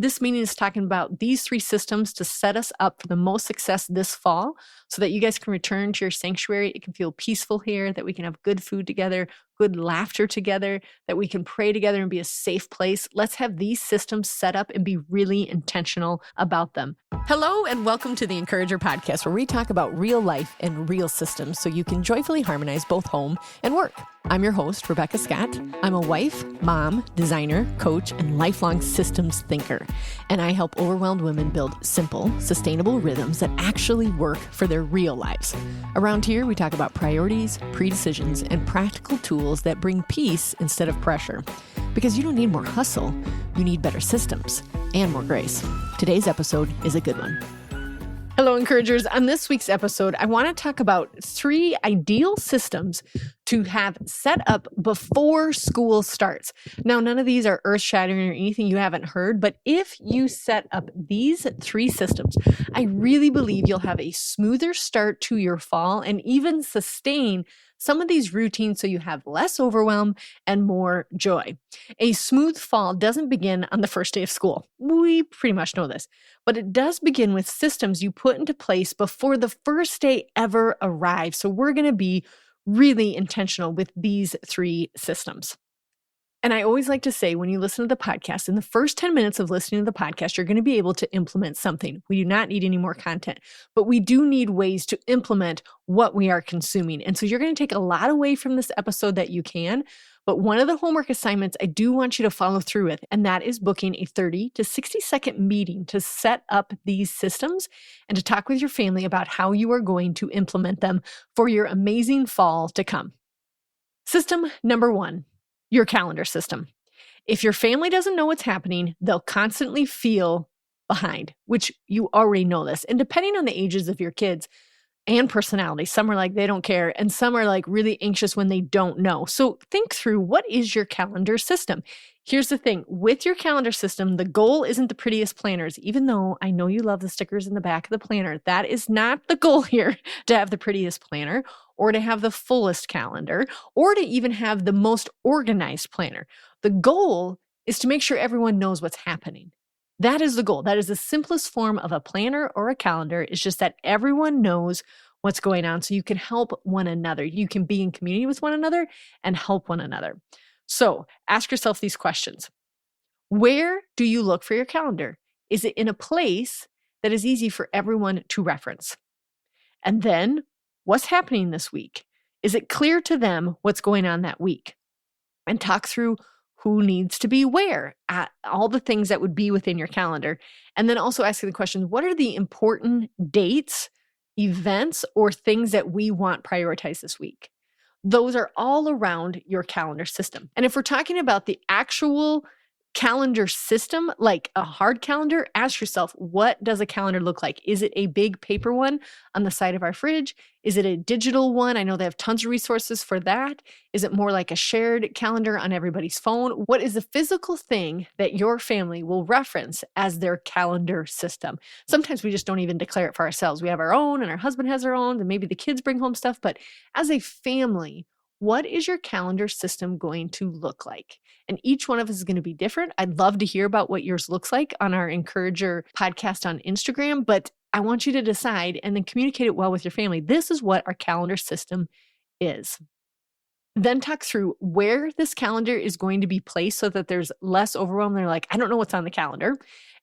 This meeting is talking about these 3 systems to set us up for the most success this fall so that you guys can return to your sanctuary. It can feel peaceful here, that we can have good food together, good laughter together, that we can pray together and be a safe place. Let's have these systems set up and be really intentional about them. Hello and welcome to the Encourager Podcast, where we talk about real life and real systems so you can joyfully harmonize both home and work. I'm your host, Rebekah Scott. I'm a wife, mom, designer, coach, and lifelong systems thinker. And I help overwhelmed women build simple, sustainable rhythms that actually work for their real lives. Around here, we talk about priorities, pre-decisions, and practical tools that bring peace instead of pressure. Because you don't need more hustle, you need better systems and more grace. Today's episode is a good one. Hello, encouragers. On this week's episode, I want to talk about 3 ideal systems to have set up before school starts. Now, none of these are earth-shattering or anything you haven't heard, but if you set up these 3 systems, I really believe you'll have a smoother start to your fall and even sustain some of these routines so you have less overwhelm and more joy. A smooth fall doesn't begin on the first day of school. We pretty much know this, but it does begin with systems you put into place before the first day ever arrives. So we're going to be really intentional with these 3 systems. And I always like to say, when you listen to the podcast, in the first 10 minutes of listening to the podcast, you're going to be able to implement something. We do not need any more content, but we do need ways to implement what we are consuming. And so you're going to take a lot away from this episode that you can. But one of the homework assignments I do want you to follow through with, and that is booking a 30 to 60-second meeting to set up these systems and to talk with your family about how you are going to implement them for your amazing fall to come. System number 1. Your calendar system. If your family doesn't know what's happening, they'll constantly feel behind, which you already know this. And depending on the ages of your kids and personality, some are like they don't care, and some are like really anxious when they don't know. So think through, what is your calendar system? Here's the thing, with your calendar system, the goal isn't the prettiest planners, even though I know you love the stickers in the back of the planner. That is not the goal here, to have the prettiest planner or to have the fullest calendar or to even have the most organized planner. The goal is to make sure everyone knows what's happening. That is the goal. That is the simplest form of a planner or a calendar. It's just that everyone knows what's going on so you can help one another. You can be in community with one another and help one another. So ask yourself these questions. Where do you look for your calendar? Is it in a place that is easy for everyone to reference? And then, what's happening this week? Is it clear to them what's going on that week? And talk through who needs to be where, at all the things that would be within your calendar. And then also asking the question, what are the important dates, events, or things that we want prioritized this week? Those are all around your calendar system. And if we're talking about the actual calendar system, like a hard calendar, ask yourself, what does a calendar look like? Is it a big paper one on the side of our fridge? Is it a digital one? I know they have tons of resources for that. Is it more like a shared calendar on everybody's phone? What is the physical thing that your family will reference as their calendar system? Sometimes we just don't even declare it for ourselves. We have our own and our husband has our own, and maybe the kids bring home stuff. But as a family, what is your calendar system going to look like? And each one of us is going to be different. I'd love to hear about what yours looks like on our Encourager podcast on Instagram, but I want you to decide and then communicate it well with your family. This is what our calendar system is. Then talk through where this calendar is going to be placed so that there's less overwhelm. They're like, I don't know what's on the calendar.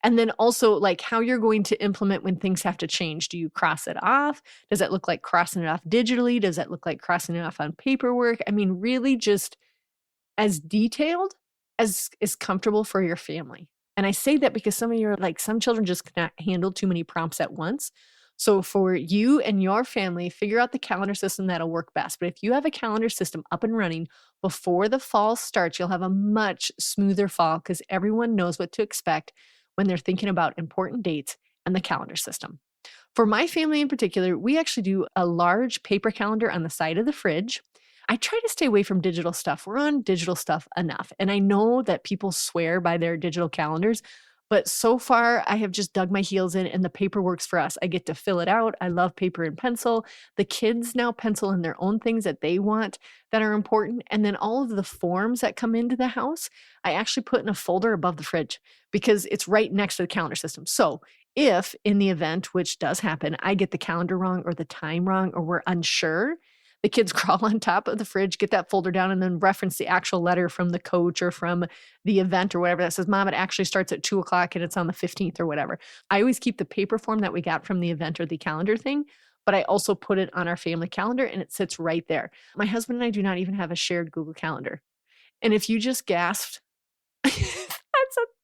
And then also like how you're going to implement when things have to change. Do you cross it off? Does it look like crossing it off digitally? Does it look like crossing it off on paperwork? I mean, really just as detailed as is comfortable for your family. And I say that because some of you are like, some children just cannot handle too many prompts at once. So for you and your family, figure out the calendar system that'll work best. But if you have a calendar system up and running before the fall starts, you'll have a much smoother fall because everyone knows what to expect when they're thinking about important dates and the calendar system. For my family in particular, we actually do a large paper calendar on the side of the fridge. I try to stay away from digital stuff. We're on digital stuff enough. And I know that people swear by their digital calendars, But so far, I have just dug my heels in and the paper works for us. I get to fill it out. I love paper and pencil. The kids now pencil in their own things that they want that are important. And then all of the forms that come into the house, I actually put in a folder above the fridge because it's right next to the calendar system. So if in the event, which does happen, I get the calendar wrong or the time wrong or we're unsure, the kids crawl on top of the fridge, get that folder down, and then reference the actual letter from the coach or from the event or whatever that says, Mom, it actually starts at 2:00 and it's on the 15th or whatever. I always keep the paper form that we got from the event or the calendar thing, but I also put it on our family calendar and it sits right there. My husband and I do not even have a shared Google Calendar. And if you just gasped,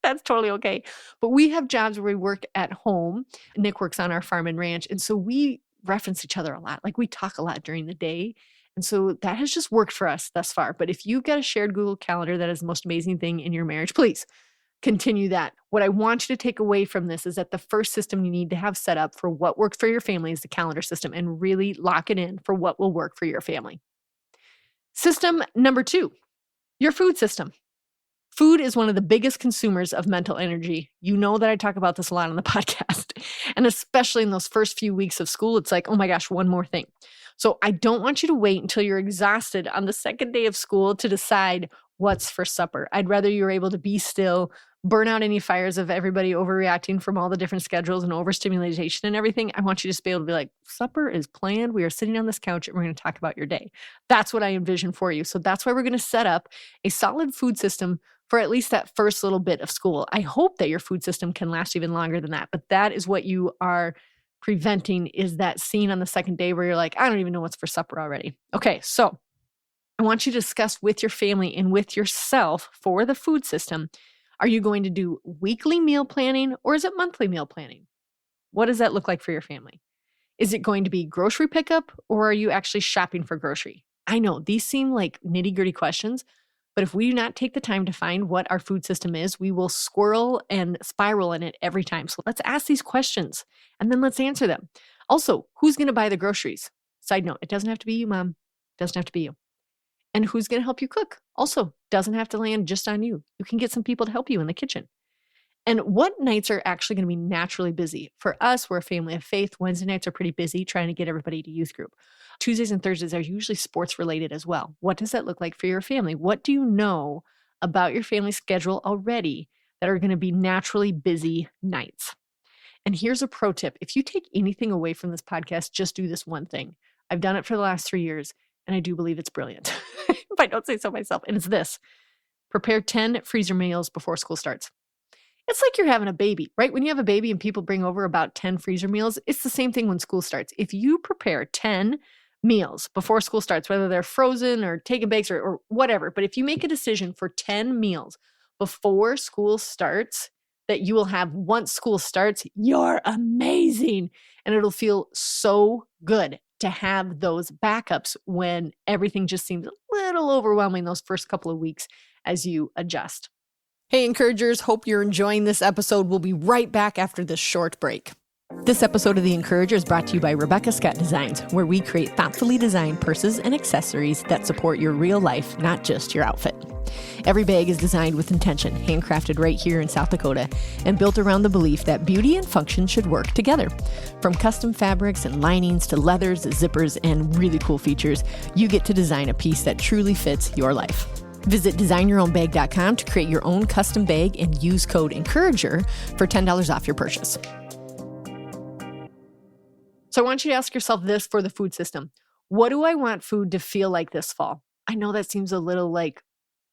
that's totally okay. But we have jobs where we work at home. Nick works on our farm and ranch. And so we reference each other a lot. Like we talk a lot during the day. And so that has just worked for us thus far. But if you've got a shared Google Calendar, that is the most amazing thing in your marriage, please continue that. What I want you to take away from this is that the first system you need to have set up for what works for your family is the calendar system, and really lock it in for what will work for your family. System number 2, your food system. Food is one of the biggest consumers of mental energy. You know that I talk about this a lot on the podcast. And especially in those first few weeks of school, it's like, oh my gosh, one more thing. So I don't want you to wait until you're exhausted on the second day of school to decide what's for supper. I'd rather you're able to be still, burn out any fires of everybody overreacting from all the different schedules and overstimulation and everything. I want you to just be able to be like, supper is planned. We are sitting on this couch and we're going to talk about your day. That's what I envision for you. So that's why we're going to set up a solid food system for at least that first little bit of school. I hope that your food system can last even longer than that, but that is what you are preventing, is that scene on the second day where you're like, I don't even know what's for supper already. Okay, so I want you to discuss with your family and with yourself for the food system. Are you going to do weekly meal planning or is it monthly meal planning? What does that look like for your family? Is it going to be grocery pickup or are you actually shopping for grocery? I know these seem like nitty-gritty questions, but if we do not take the time to find what our food system is, we will squirrel and spiral in it every time. So let's ask these questions and then let's answer them. Also, who's going to buy the groceries? Side note, it doesn't have to be you, Mom. It doesn't have to be you. And who's going to help you cook? Also, doesn't have to land just on you. You can get some people to help you in the kitchen. And what nights are actually going to be naturally busy? For us, we're a family of faith. Wednesday nights are pretty busy trying to get everybody to youth group. Tuesdays and Thursdays are usually sports related as well. What does that look like for your family? What do you know about your family schedule already that are going to be naturally busy nights? And here's a pro tip. If you take anything away from this podcast, just do this one thing. I've done it for the last 3 years, and I do believe it's brilliant, if I don't say so myself. And it's this: prepare 10 freezer meals before school starts. It's like you're having a baby, right? When you have a baby and people bring over about 10 freezer meals, it's the same thing when school starts. If you prepare 10 meals before school starts, whether they're frozen or take and bakes or whatever, but if you make a decision for 10 meals before school starts that you will have once school starts, you're amazing. And it'll feel so good to have those backups when everything just seems a little overwhelming those first couple of weeks as you adjust. Hey, Encouragers, hope you're enjoying this episode. We'll be right back after this short break. This episode of The Encourager is brought to you by Rebekah Scott Designs, where we create thoughtfully designed purses and accessories that support your real life, not just your outfit. Every bag is designed with intention, handcrafted right here in South Dakota, and built around the belief that beauty and function should work together. From custom fabrics and linings to leathers, zippers, and really cool features, you get to design a piece that truly fits your life. Visit designyourownbag.com to create your own custom bag and use code ENCOURAGER for $10 off your purchase. So I want you to ask yourself this for the food system. What do I want food to feel like this fall? I know that seems a little like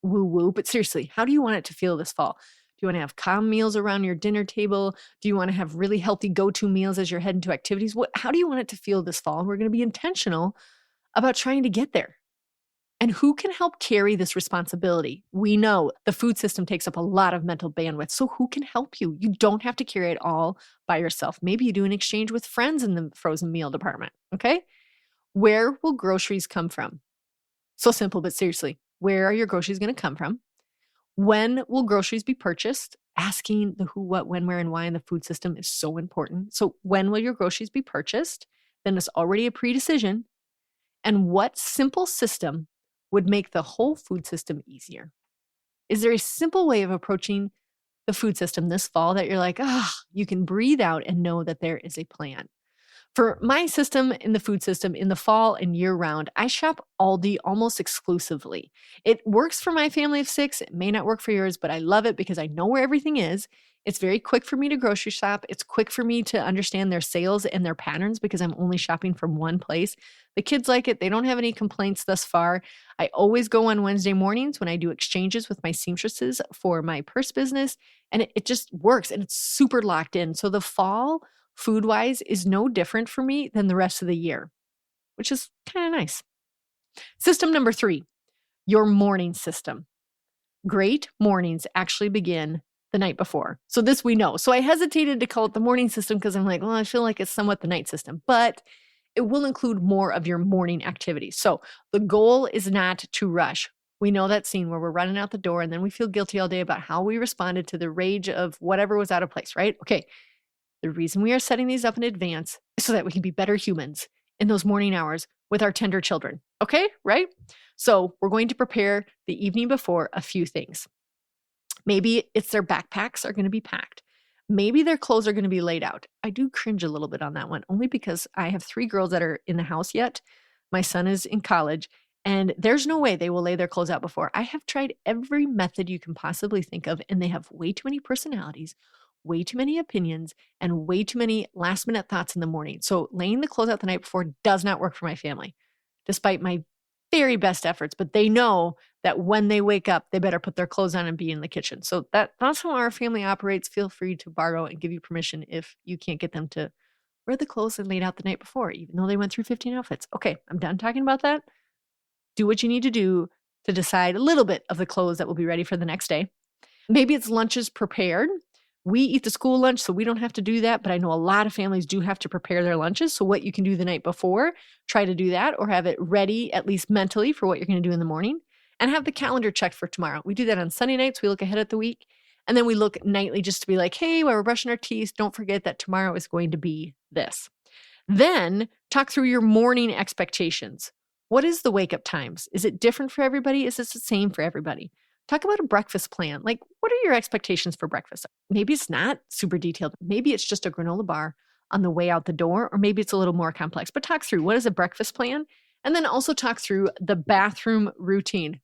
woo-woo, but seriously, how do you want it to feel this fall? Do you want to have calm meals around your dinner table? Do you want to have really healthy go-to meals as you're heading to activities? How do you want it to feel this fall? And we're going to be intentional about trying to get there. And who can help carry this responsibility? We know the food system takes up a lot of mental bandwidth. So who can help you? You don't have to carry it all by yourself. Maybe you do an exchange with friends in the frozen meal department. Okay. Where will groceries come from? So simple, but seriously, where are your groceries going to come from? When will groceries be purchased? Asking the who, what, when, where, and why in the food system is so important. So when will your groceries be purchased? Then it's already a pre-decision. And what simple system would make the whole food system easier? Is there a simple way of approaching the food system this fall that you're like, ah, you can breathe out and know that there is a plan. For my system in the food system in the fall and year round, I shop Aldi almost exclusively. It works for my family of 6. It may not work for yours, but I love it because I know where everything is. It's very quick for me to grocery shop. It's quick for me to understand their sales and their patterns because I'm only shopping from one place. The kids like it. They don't have any complaints thus far. I always go on Wednesday mornings when I do exchanges with my seamstresses for my purse business, and it just works and it's super locked in. So the fall, food wise, is no different for me than the rest of the year, which is kind of nice. System number 3, your morning system. Great mornings actually begin the night before. So this we know. So I hesitated to call it the morning system because I'm like, well, I feel like it's somewhat the night system, but it will include more of your morning activities. So the goal is not to rush. We know that scene where we're running out the door and then we feel guilty all day about how we responded to the rage of whatever was out of place, right? Okay. The reason we are setting these up in advance is so that we can be better humans in those morning hours with our tender children. Okay, right? So we're going to prepare the evening before a few things. Maybe it's their backpacks are going to be packed. Maybe their clothes are going to be laid out. I do cringe a little bit on that one, only because I have 3 girls that are in the house yet. My son is in college, and there's no way they will lay their clothes out before. I have tried every method you can possibly think of, and they have way too many personalities, way too many opinions, and way too many last minute thoughts in the morning. So laying the clothes out the night before does not work for my family, despite my very best efforts. But they know that when they wake up, they better put their clothes on and be in the kitchen. So that's how our family operates. Feel free to borrow and give you permission if you can't get them to wear the clothes they laid out the night before, even though they went through 15 outfits. Okay, I'm done talking about that. Do what you need to do to decide a little bit of the clothes that will be ready for the next day. Maybe it's lunches prepared. We eat the school lunch, so we don't have to do that, but I know a lot of families do have to prepare their lunches. So what you can do the night before, try to do that or have it ready, at least mentally, for what you're going to do in the morning, and have the calendar checked for tomorrow. We do that on Sunday nights. We look ahead at the week, and then we look nightly just to be like, hey, while we're brushing our teeth, don't forget that tomorrow is going to be this. Then talk through your morning expectations. What is the wake up times? Is it different for everybody? Is this the same for everybody? Talk about a breakfast plan. Like, what are your expectations for breakfast? Maybe it's not super detailed. Maybe it's just a granola bar on the way out the door, or maybe it's a little more complex. But talk through what is a breakfast plan? And then also talk through the bathroom routine.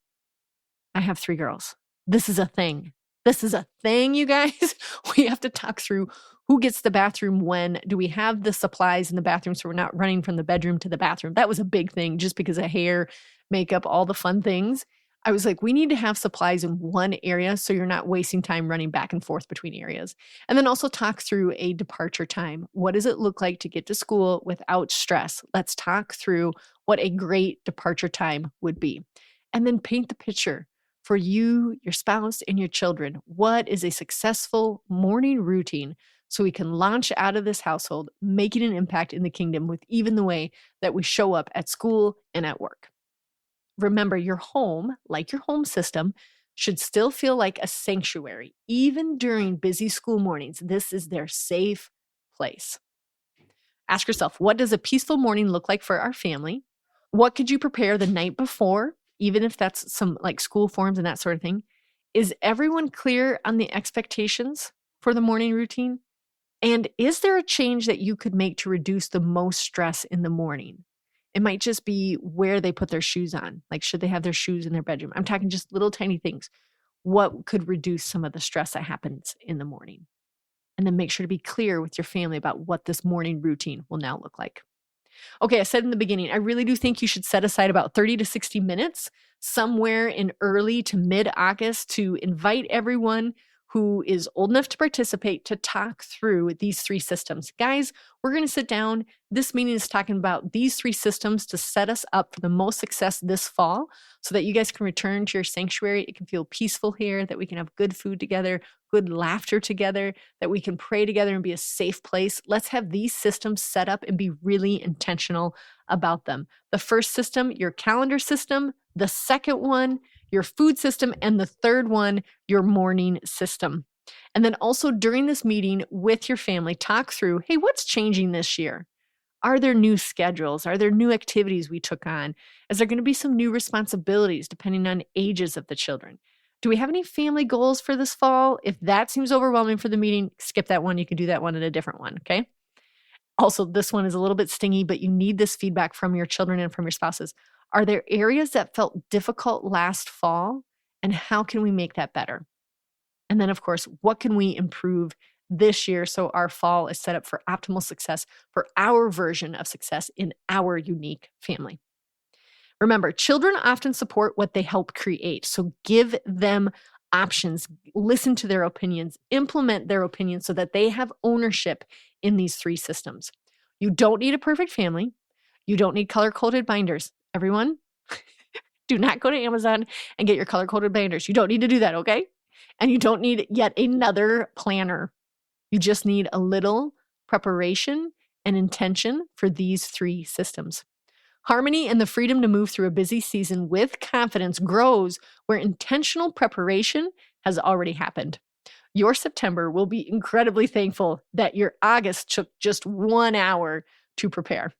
I have 3 girls. This is a thing. This is a thing, you guys. We have to talk through who gets the bathroom when. Do we have the supplies in the bathroom so we're not running from the bedroom to the bathroom? That was a big thing just because of hair, makeup, all the fun things. I was like, we need to have supplies in one area so you're not wasting time running back and forth between areas. And then also talk through a departure time. What does it look like to get to school without stress? Let's talk through what a great departure time would be. And then paint the picture for you, your spouse, and your children. What is a successful morning routine so we can launch out of this household, making an impact in the kingdom with even the way that we show up at school and at work? Remember, your home, like your home system, should still feel like a sanctuary. Even during busy school mornings, this is their safe place. Ask yourself, what does a peaceful morning look like for our family? What could you prepare the night before, even if that's some like school forms and that sort of thing? Is everyone clear on the expectations for the morning routine? And is there a change that you could make to reduce the most stress in the morning? It might just be where they put their shoes on. Like, should they have their shoes in their bedroom? I'm talking just little tiny things. What could reduce some of the stress that happens in the morning? And then make sure to be clear with your family about what this morning routine will now look like. Okay, I said in the beginning, I really do think you should set aside about 30 to 60 minutes somewhere in early to mid-August to invite everyone who is old enough to participate to talk through these 3 systems. Guys, we're going to sit down. This meeting is talking about these 3 systems to set us up for the most success this fall so that you guys can return to your sanctuary. It can feel peaceful here, that we can have good food together, good laughter together, that we can pray together and be a safe place. Let's have these systems set up and be really intentional about them. The first system, your calendar system. The second one, your food system. And the third one, your morning system. And then also during this meeting with your family, talk through, hey, what's changing this year? Are there new schedules? Are there new activities we took on? Is there going to be some new responsibilities depending on ages of the children? Do we have any family goals for this fall? If that seems overwhelming for the meeting, skip that one. You can do that one in a different one, okay? Also, this one is a little bit stingy, but you need this feedback from your children and from your spouses. Are there areas that felt difficult last fall? And how can we make that better? And then, of course, what can we improve this year so our fall is set up for optimal success for our version of success in our unique family? Remember, children often support what they help create. So give them options, listen to their opinions, implement their opinions so that they have ownership in these three systems. You don't need a perfect family. You don't need color-coded binders. Everyone, do not go to Amazon and get your color-coded binders. You don't need to do that, okay? And you don't need yet another planner. You just need a little preparation and intention for these three systems. Harmony and the freedom to move through a busy season with confidence grows where intentional preparation has already happened. Your September will be incredibly thankful that your August took just 1 hour to prepare.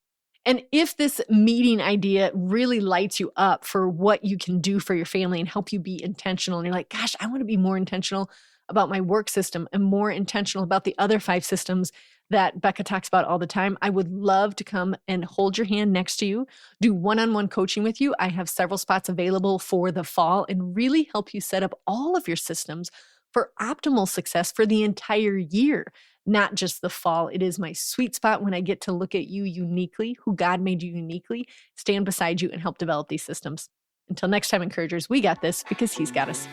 And if this meeting idea really lights you up for what you can do for your family and help you be intentional, and you're like, gosh, I want to be more intentional about my work system and more intentional about the other 5 systems that Becca talks about all the time, I would love to come and hold your hand next to you, do one-on-one coaching with you. I have several spots available for the fall and really help you set up all of your systems for optimal success for the entire year, not just the fall. It is my sweet spot when I get to look at you uniquely, who God made you uniquely, stand beside you and help develop these systems. Until next time, encouragers, we got this because He's got us.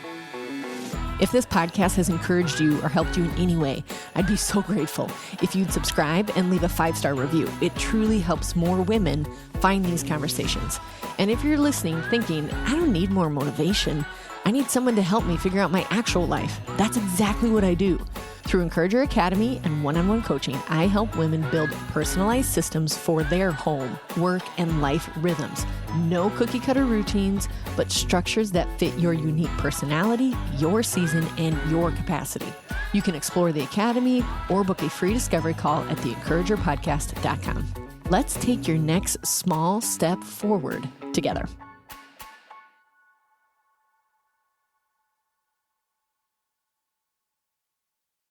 If this podcast has encouraged you or helped you in any way, I'd be so grateful if you'd subscribe and leave a 5-star review. It truly helps more women find these conversations. And if you're listening thinking, I don't need more motivation, I need someone to help me figure out my actual life, that's exactly what I do. Through Encourager Academy and one-on-one coaching, I help women build personalized systems for their home, work, and life rhythms. No cookie-cutter routines, but structures that fit your unique personality, your season, and your capacity. You can explore the Academy or book a free discovery call at theencouragerpodcast.com. Let's take your next small step forward together.